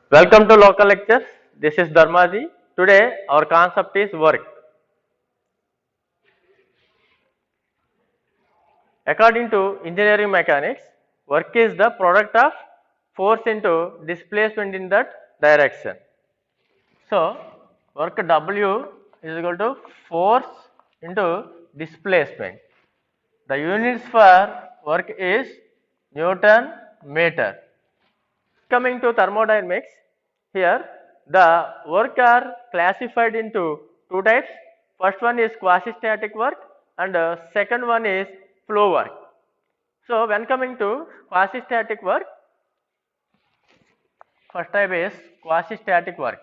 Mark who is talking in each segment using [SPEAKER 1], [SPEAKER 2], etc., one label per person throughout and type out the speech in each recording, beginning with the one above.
[SPEAKER 1] Welcome to local lectures. This is Dharmaji. Today our concept is work. According to engineering mechanics, work is the product of force into displacement in that direction. So, work W is equal to force into displacement. The units for work is Newton meter. Coming to thermodynamics, here the work are classified into two types. First one is quasi-static work and second one is flow work. So, when coming to quasi-static work, first type is quasi-static work.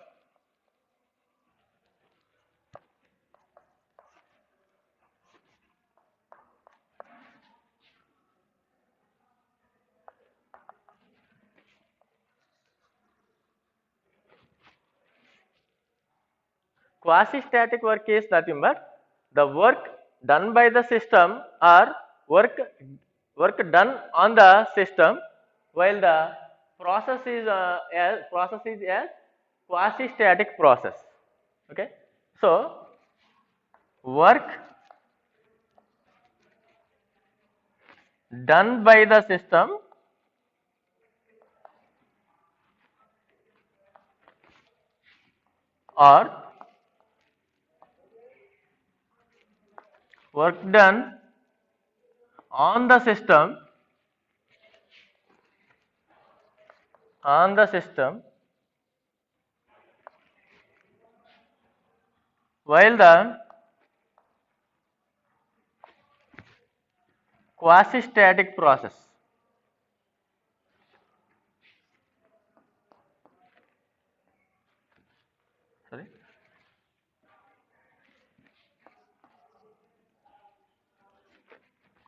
[SPEAKER 1] Quasi-static work is nothing but the work done by the system or work done on the system while the process is a quasi-static process. Okay, so work done by the system or work done on the system while the quasi-static process. Sorry.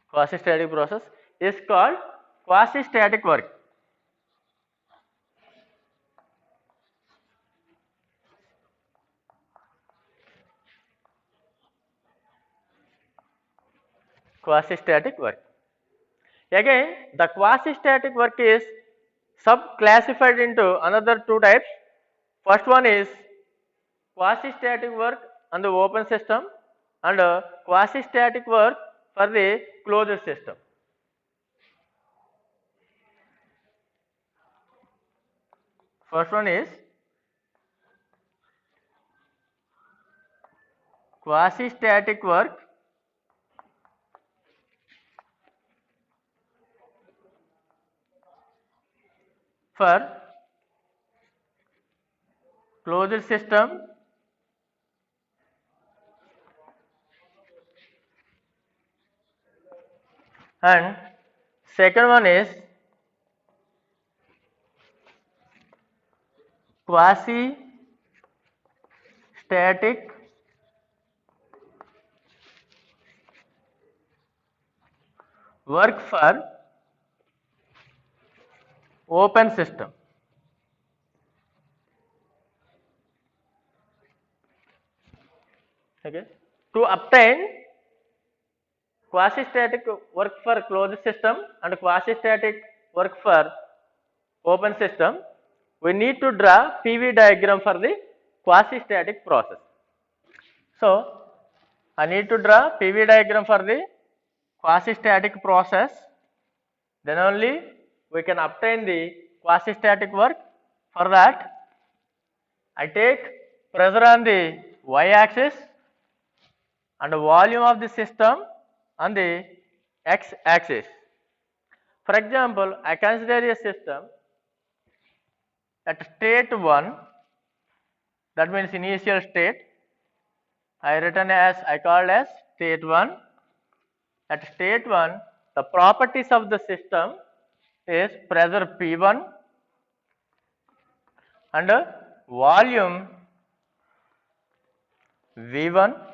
[SPEAKER 1] Quasi-static process is called quasi-static work. Quasi-static work. Again, the quasi-static work is sub-classified into another two types. First one is quasi-static work on the open system and quasi-static work for the closed system. First one is quasi-static work for closed system and second one is quasi-static work for open system. Okay. To obtain quasi-static work for closed system and quasi-static work for open system, we need to draw PV diagram for the quasi-static process. So, I need to draw PV diagram for the quasi-static process, then only we can obtain the quasi-static work. For that, I take pressure on the y-axis and volume of the system on the x-axis. For example, I consider a system at state 1, that means initial state, I called as state 1. At state 1, the properties of the system is pressure P1 and volume V1.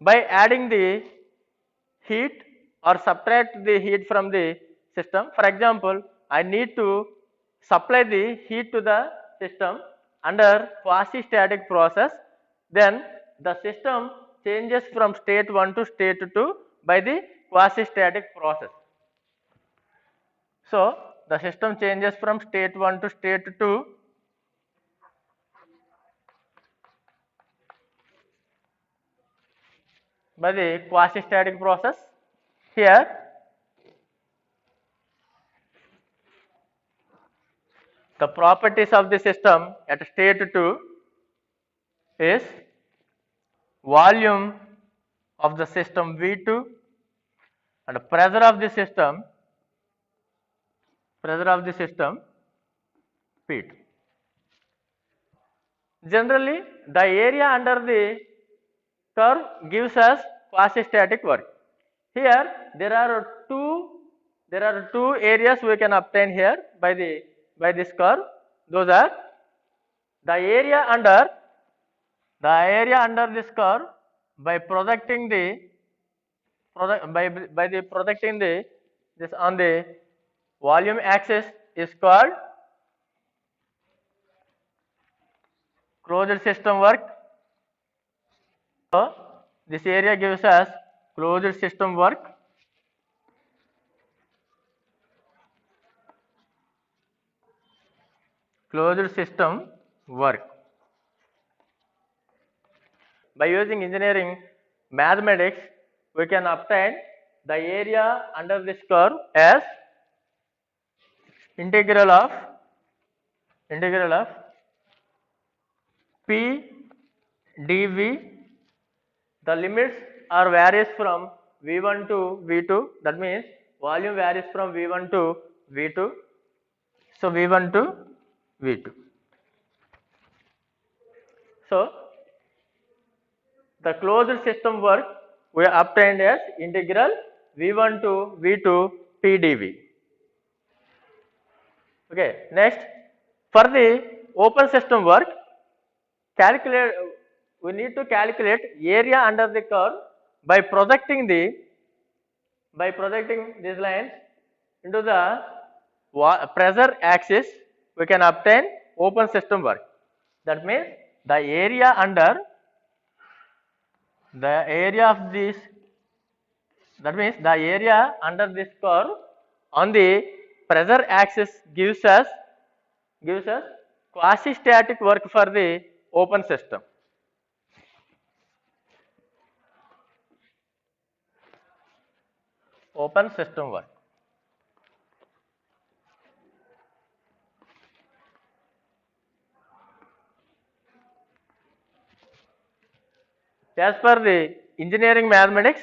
[SPEAKER 1] By adding the heat or subtract the heat from the system, for example, I need to supply the heat to the system under quasi-static process, then the system changes from state 1 to state 2 by the quasi-static process. So, the system changes from state 1 to state 2 by the quasi-static process. Here, the properties of the system at state 2 is volume of the system V2 and pressure of the system P2. Generally, the area under the curve gives us quasi-static work. Here there are two areas we can obtain here by this curve. Those are the area under this curve by projecting this on the volume axis is called closed system work. So this area gives us closed system work. By using engineering mathematics, we can obtain the area under this curve as integral of P dV. The limits are varies from V1 to V2. That means volume varies from V1 to V2. So V1 to V2. So the closed system work we obtained as integral V1 to V2 P dV. Okay. Next, for the open system work, we need to calculate area under the curve by projecting these lines into the pressure axis. We can obtain open system work. That means the area under this curve on the pressure axis gives us quasi-static work for the open system. Open system work. As per the engineering mathematics,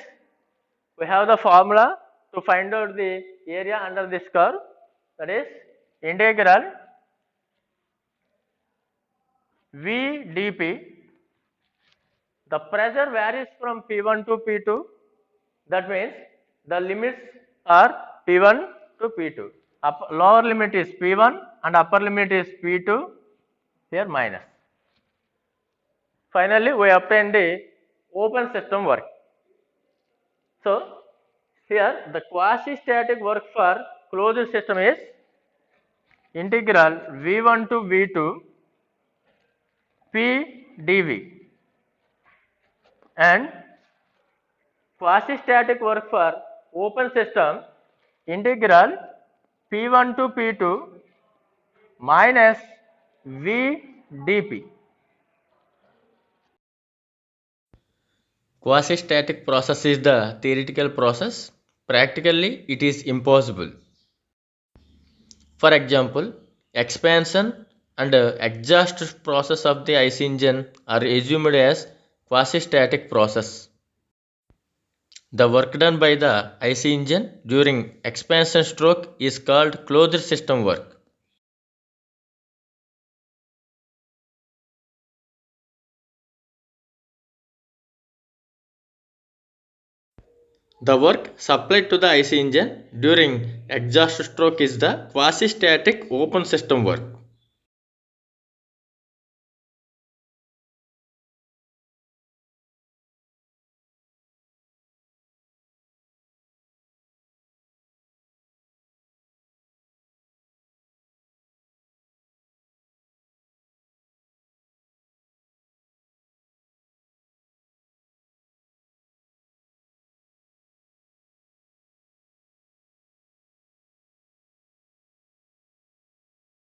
[SPEAKER 1] we have the formula to find out the area under this curve, that is integral V dP. The pressure varies from P1 to P2. That means the limits are P1 to P2. Lower limit is P1 and upper limit is P2. Here minus. Finally, we obtain the open system work. So here the quasi-static work for closed system is integral V1 to V2 P dV, and quasi-static work for open system integral P1 to P2 minus V dP.
[SPEAKER 2] Quasi-static process is the theoretical process. Practically, it is impossible. For example, expansion and exhaust process of the IC engine are assumed as quasi-static process. The work done by the IC engine during expansion stroke is called closed system work. The work supplied to the IC engine during exhaust stroke is the quasi-static open system work.